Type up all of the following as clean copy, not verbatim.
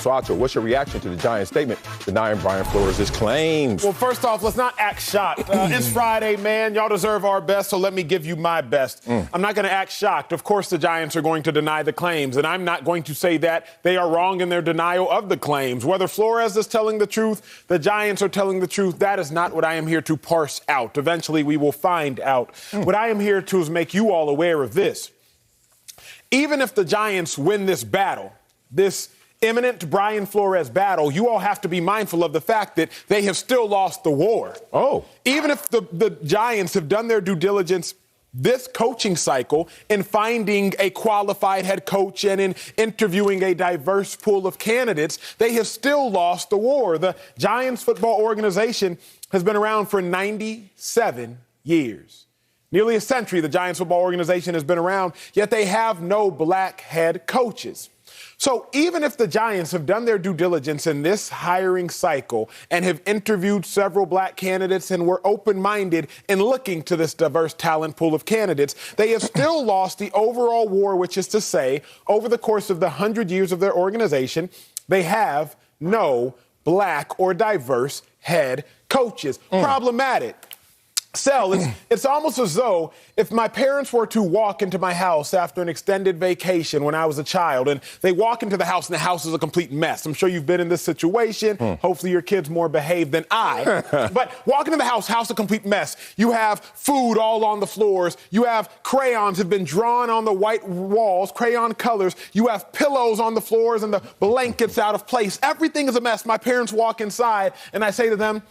So, Acho, what's your reaction to the Giants' statement denying Brian Flores' claims? Well, first off, let's not act shocked. It's Friday, man. Y'all deserve our best, so let me give you my best. I'm not going to act shocked. Of course, the Giants are going to deny the claims, and I'm not going to say that they are wrong in their denial of the claims. Whether Flores is telling the truth, the Giants are telling the truth, that is not what I am here to parse out. Eventually, we will find out. What I am here to is make you all aware of this. Even if the Giants win this battle, this imminent Brian Flores battle, you all have to be mindful of the fact that they have still lost the war. Oh. Even if the Giants have done their due diligence this coaching cycle in finding a qualified head coach and in interviewing a diverse pool of candidates, they have still lost the war. The Giants football organization has been around for 97 years. Nearly a century the Giants football organization has been around, yet they have no black head coaches. So even if the Giants have done their due diligence in this hiring cycle and have interviewed several black candidates and were open-minded in looking to this diverse talent pool of candidates, they have still lost the overall war, which is to say, over the course of the 100 years of their organization, they have no black or diverse head coaches. Problematic. Sel, it's almost as though if my parents were to walk into my house after an extended vacation when I was a child, and they walk into the house and the house is a complete mess. I'm sure you've been in this situation. Hopefully your kid's more behaved than I. But walking into the house a complete mess. You have food all on the floors. You have crayons have been drawn on the white walls, crayon colors. You have pillows on the floors and the blankets out of place. Everything is a mess. My parents walk inside and I say to them,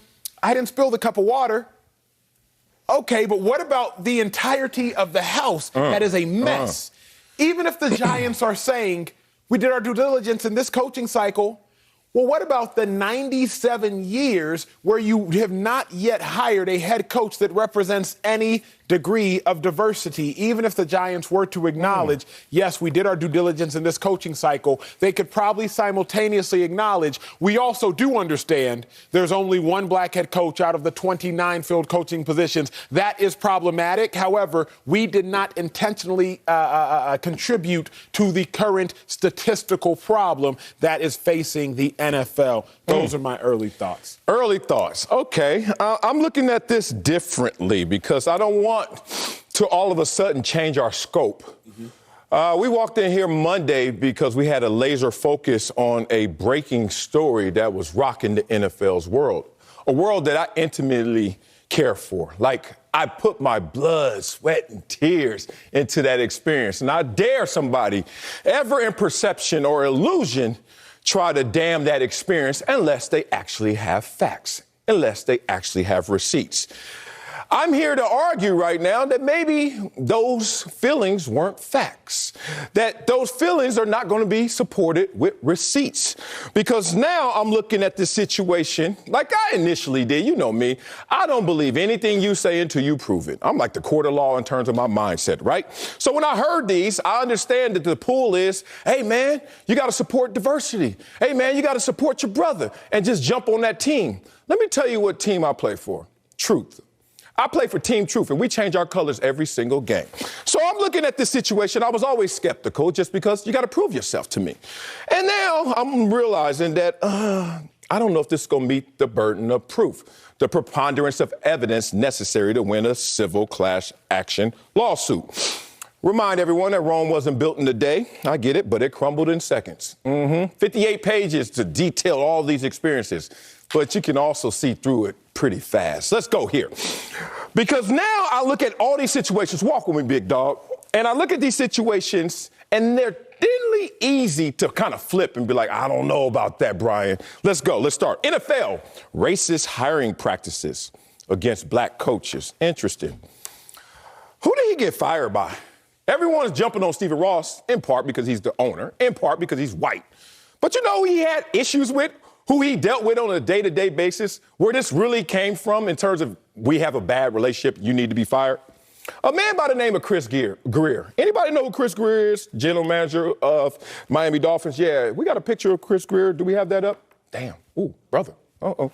I didn't spill the cup of water. Okay, but what about the entirety of the house that is a mess? Even if the Giants are saying, we did our due diligence in this coaching cycle, well, what about the 97 years where you have not yet hired a head coach that represents any degree of diversity? Even if the Giants were to acknowledge, yes, we did our due diligence in this coaching cycle, they could probably simultaneously acknowledge, we also do understand there's only one black head coach out of the 29 filled coaching positions. That is problematic. However, we did not intentionally contribute to the current statistical problem that is facing the NFL. Those are my early thoughts. Early thoughts. Okay. I'm looking at this differently because I don't want to all of a sudden change our scope. We walked in here Monday because we had a laser focus on a breaking story that was rocking the NFL's world, a world that I intimately care for. Like, I put my blood, sweat, and tears into that experience. And I dare somebody ever in perception or illusion try to damn that experience unless they actually have facts, unless they actually have receipts. I'm here to argue right now that maybe those feelings weren't facts, that those feelings are not going to be supported with receipts. Because now I'm looking at this situation like I initially did. You know me. I don't believe anything you say until you prove it. I'm like the court of law in terms of my mindset, right? So when I heard these, I understand that the pull is, hey, man, you got to support diversity. Hey, man, you got to support your brother and just jump on that team. Let me tell you what team I play for. Truth. I play for Team Truth, and we change our colors every single game. So I'm looking at this situation. I was always skeptical just because you got to prove yourself to me. And now I'm realizing that I don't know if this is going to meet the burden of proof, the preponderance of evidence necessary to win a civil class action lawsuit. Remind everyone that Rome wasn't built in a day. I get it, but it crumbled in seconds. 58 pages to detail all these experiences, but you can also see through it pretty fast. Let's go here. Because now I look at all these situations, walk with me, big dog, and I look at these situations, and they're thinly easy to kind of flip and be like, I don't know about that, Brian. Let's go. Let's start. NFL, racist hiring practices against black coaches. Interesting. Who did he get fired by? Everyone is jumping on Stephen Ross, in part because he's the owner, in part because he's white. But you know who he had issues with, who he dealt with on a day-to-day basis, where this really came from in terms of we have a bad relationship, you need to be fired? A man by the name of Chris Greer. Anybody know who Chris Greer is? General manager of Miami Dolphins? Yeah, we got a picture of Chris Greer. Do we have that up? Damn. Ooh, brother. Uh-oh.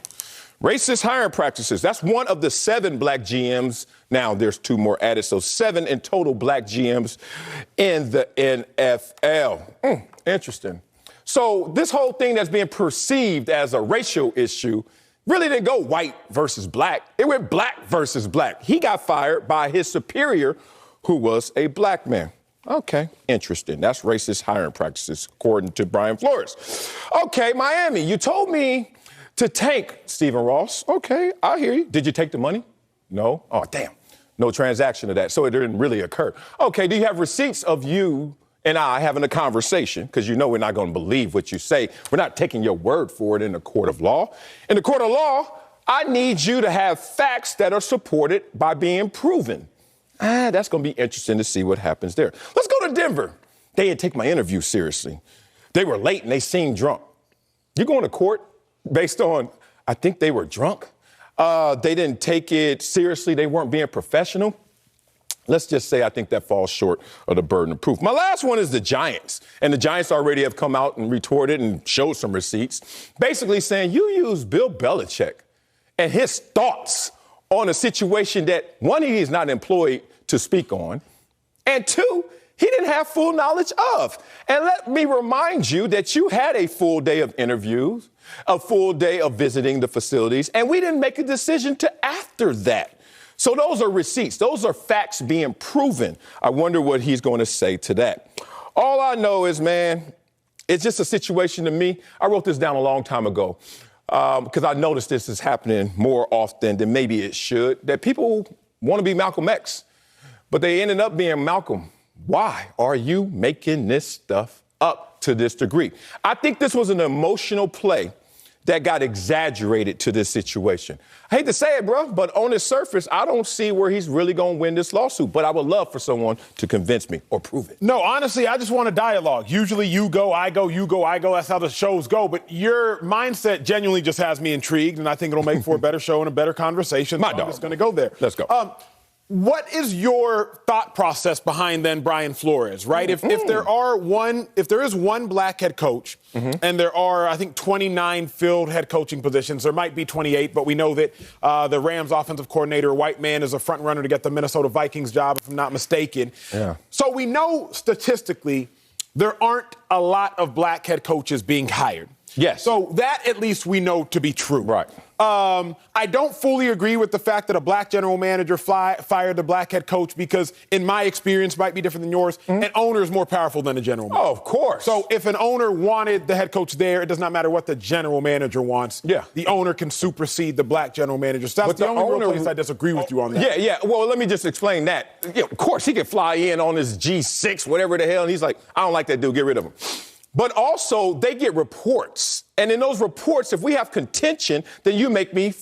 Racist hiring practices. That's one of the 7 black GMs. Now there's 2 more added, so 7 in total black GMs in the NFL. Interesting. So this whole thing that's being perceived as a racial issue really didn't go white versus black. It went black versus black. He got fired by his superior, who was a black man. Okay, interesting. That's racist hiring practices, according to Brian Flores. Okay, Miami, you told me to tank Stephen Ross. Okay, I hear you. Did you take the money? No. Oh, damn. No transaction of that. So it didn't really occur. Okay, do you have receipts of you and I having a conversation? Because you know we're not going to believe what you say. We're not taking your word for it in the court of law. In the court of law, I need you to have facts that are supported by being proven. That's going to be interesting to see what happens there. Let's go to Denver. They didn't take my interview seriously. They were late and they seemed drunk. You going to court based on, I think they were drunk. They didn't take it seriously. They weren't being professional. Let's just say I think that falls short of the burden of proof. My last one is the Giants. And the Giants already have come out and retorted and showed some receipts, basically saying you used Bill Belichick and his thoughts on a situation that, one, he is not employed to speak on, and two, he didn't have full knowledge of. And let me remind you that you had a full day of interviews, a full day of visiting the facilities, and we didn't make a decision to after that. So those are receipts. Those are facts being proven. I wonder what he's going to say to that. All I know is, man, it's just a situation to me. I wrote this down a long time ago because I noticed this is happening more often than maybe it should, that people want to be Malcolm X, but they ended up being Malcolm. Why are you making this stuff up to this degree? I think this was an emotional play that got exaggerated to this situation. I hate to say it, bro, but on the surface, I don't see where he's really going to win this lawsuit. But I would love for someone to convince me or prove it. No, honestly, I just want a dialogue. Usually you go, I go, you go, I go. That's how the shows go. But your mindset genuinely just has me intrigued, and I think it'll make for a better show and a better conversation. My so dog. I'm just going to go there. Let's go. What is your thought process behind then Brian Flores, right? If there is one black head coach and there are, I think, 29 filled head coaching positions, there might be 28, but we know that the Rams offensive coordinator, a white man, is a front runner to get the Minnesota Vikings job, if I'm not mistaken. Yeah. So we know statistically there aren't a lot of black head coaches being hired. Yes. So that at least we know to be true. Right. I don't fully agree with the fact that a black general manager fired the black head coach because, in my experience, might be different than yours, an owner is more powerful than a general manager. Oh, of course. So if an owner wanted the head coach there, it does not matter what the general manager wants. Yeah. The owner can supersede the black general manager. So that's the only real place I disagree with you on that. Yeah. Well, let me just explain that. Yeah, of course, he could fly in on his G6, whatever the hell, and he's like, I don't like that dude, get rid of him. But also, they get reports. And in those reports, if we have contention, then you make me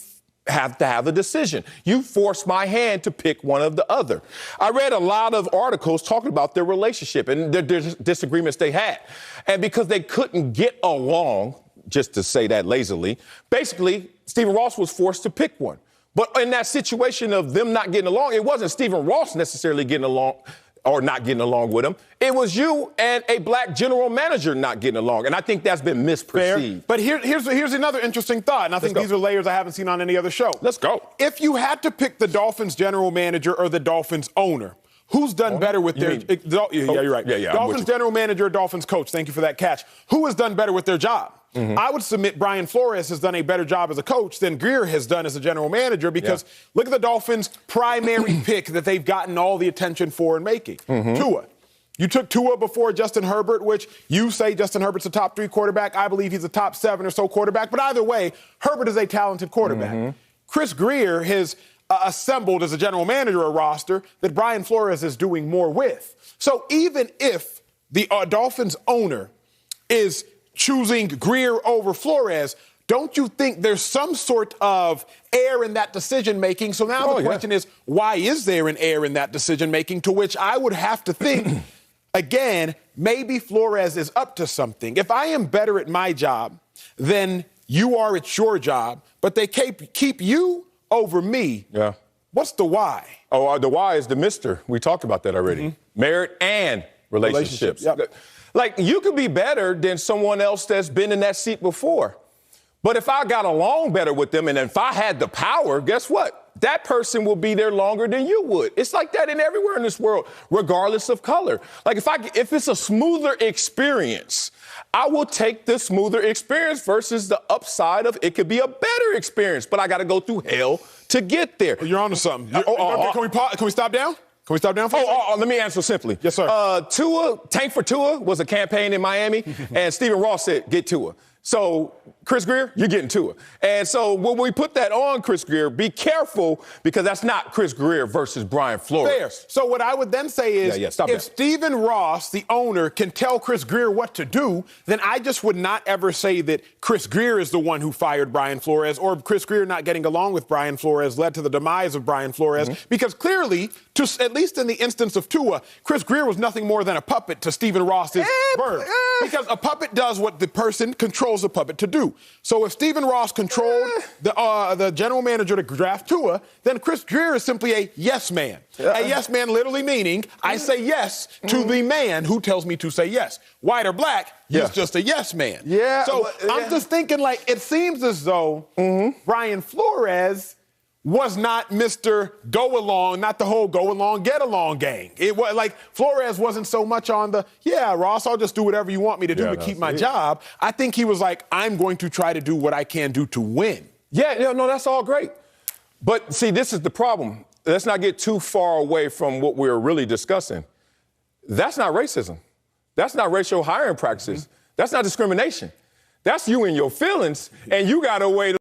have to have a decision. You force my hand to pick one of the other. I read a lot of articles talking about their relationship and the disagreements they had. And because they couldn't get along, just to say that lazily, basically, Stephen Ross was forced to pick one. But in that situation of them not getting along, it wasn't Stephen Ross necessarily getting along or not getting along with him. It was you and a black general manager not getting along. And I think that's been misperceived. Fair. But here's another interesting thought, and I think these are layers I haven't seen on any other show. Let's go. If you had to pick the Dolphins general manager or the Dolphins owner, who's done better with their... Yeah, you're right. Yeah, Dolphins general manager or Dolphins coach, thank you for that catch. Who has done better with their job? I would submit Brian Flores has done a better job as a coach than Greer has done as a general manager because look at the Dolphins' primary pick that they've gotten all the attention for and making. Tua. You took Tua before Justin Herbert, which you say Justin Herbert's a top 3 quarterback. I believe he's a top 7 or so quarterback. But either way, Herbert is a talented quarterback. Chris Greer has assembled as a general manager a roster that Brian Flores is doing more with. So even if the Dolphins owner is choosing Greer over Flores, don't you think there's some sort of error in that decision-making? So now the question is, why is there an error in that decision-making? To which I would have to think, again, maybe Flores is up to something. If I am better at my job than you are at your job, but they keep you over me, what's the why? Oh, the why is the mister. We talked about that already. Merit and relationships. Yep. Like, you could be better than someone else that's been in that seat before. But if I got along better with them and if I had the power, guess what? That person will be there longer than you would. It's like that in everywhere in this world, regardless of color. Like, if it's a smoother experience, I will take the smoother experience versus the upside of it could be a better experience, but I got to go through hell to get there. You're onto something. Can we stop down? Can we stop down for a second? Let me answer simply. Yes, sir. Tank for Tua was a campaign in Miami, and Stephen Ross said, get Tua. So, Chris Greer, you're getting Tua. And so when we put that on Chris Greer, be careful because that's not Chris Greer versus Brian Flores. Fair. So what I would then say is if Stephen Ross, the owner, can tell Chris Greer what to do, then I just would not ever say that Chris Greer is the one who fired Brian Flores or Chris Greer not getting along with Brian Flores led to the demise of Brian Flores because clearly, at least in the instance of Tua, Chris Greer was nothing more than a puppet to Stephen Ross's bird. Because a puppet does what the person controls the puppet to do. So if Stephen Ross controlled the general manager to draft Tua, then Chris Greer is simply a yes man. A yes man literally meaning I say yes to the man who tells me to say yes. White or black, he's just a yes man. So I'm just thinking like it seems as though Brian Flores was not Mr. Go Along, not the whole go along, get along gang. It was like Flores wasn't so much on the, Ross, I'll just do whatever you want me to do to keep my job. I think he was like, I'm going to try to do what I can do to win. No, that's all great. But see, this is the problem. Let's not get too far away from what we're really discussing. That's not racism. That's not racial hiring practices. That's not discrimination. That's you and your feelings, and you got a way to